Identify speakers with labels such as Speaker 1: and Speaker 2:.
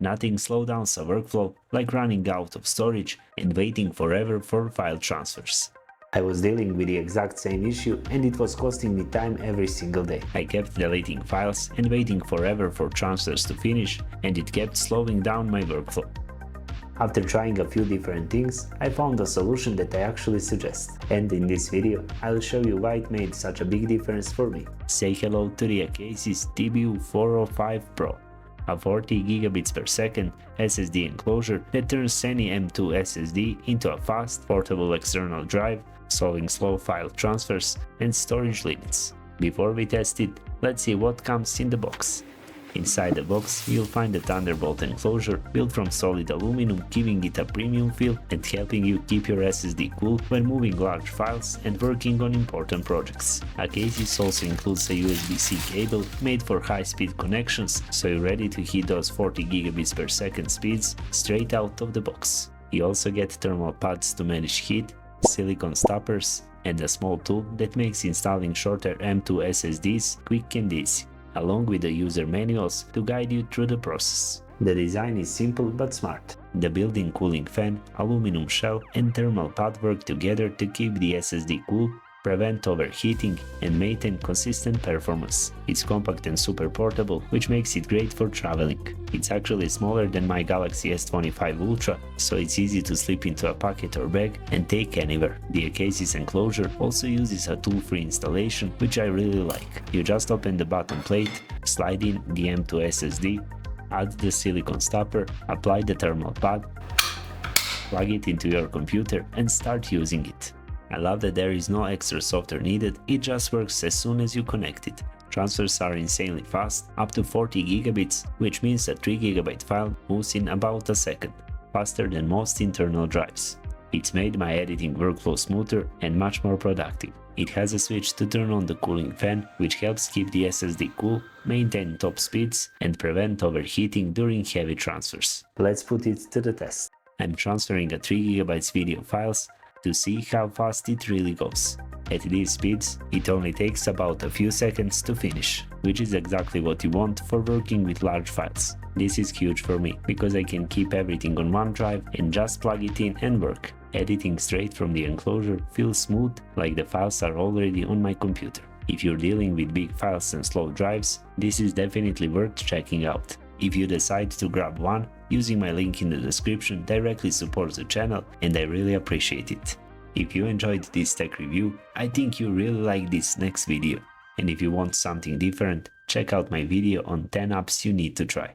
Speaker 1: Nothing slows down a workflow like running out of storage and waiting forever for file transfers. I was dealing with the exact same issue and it was costing me time every single day. I kept deleting files and waiting forever for transfers to finish, and it kept slowing down my workflow. After trying a few different things, I found a solution that I actually suggest, and in this video I'll show you why it made such a big difference for me. Say hello to the Acasis TBU405 Pro, a 40 Gbps SSD enclosure that turns any M.2 SSD into a fast, portable external drive, solving slow file transfers and storage limits. Before we test it, let's see what comes in the box. Inside the box, you'll find the Thunderbolt enclosure built from solid aluminum, giving it a premium feel and helping you keep your SSD cool when moving large files and working on important projects. Acasis also includes a USB-C cable made for high-speed connections, so you're ready to hit those 40 Gbps speeds straight out of the box. You also get thermal pads to manage heat, silicone stoppers, and a small tool that makes installing shorter M.2 SSDs quick and easy, along with the user manuals to guide you through the process. The design is simple but smart. The built-in cooling fan, aluminum shell, and thermal pad work together to keep the SSD cool, prevent overheating, and maintain consistent performance. It's compact and super portable, which makes it great for traveling. It's actually smaller than my Galaxy S25 Ultra, so it's easy to slip into a pocket or bag and take anywhere. The Acasis enclosure also uses a tool-free installation, which I really like. You just open the bottom plate, slide in the M.2 SSD, add the silicone stopper, apply the thermal pad, plug it into your computer, and start using it. I love that there is no extra software needed, it just works as soon as you connect it. Transfers are insanely fast, up to 40 gigabits, which means a 3 GB file moves in about a second, faster than most internal drives. It's made my editing workflow smoother and much more productive. It has a switch to turn on the cooling fan, which helps keep the SSD cool, maintain top speeds, and prevent overheating during heavy transfers. Let's put it to the test. I'm transferring a 3 GB video files to see how fast it really goes. At these speeds, it only takes about a few seconds to finish, which is exactly what you want for working with large files. This is huge for me, because I can keep everything on one drive and just plug it in and work. Editing straight from the enclosure feels smooth, like the files are already on my computer. If you're dealing with big files and slow drives, this is definitely worth checking out. If you decide to grab one, using my link in the description directly supports the channel and I really appreciate it. If you enjoyed this tech review, I think you really like this next video. And if you want something different, check out my video on 10 apps you need to try.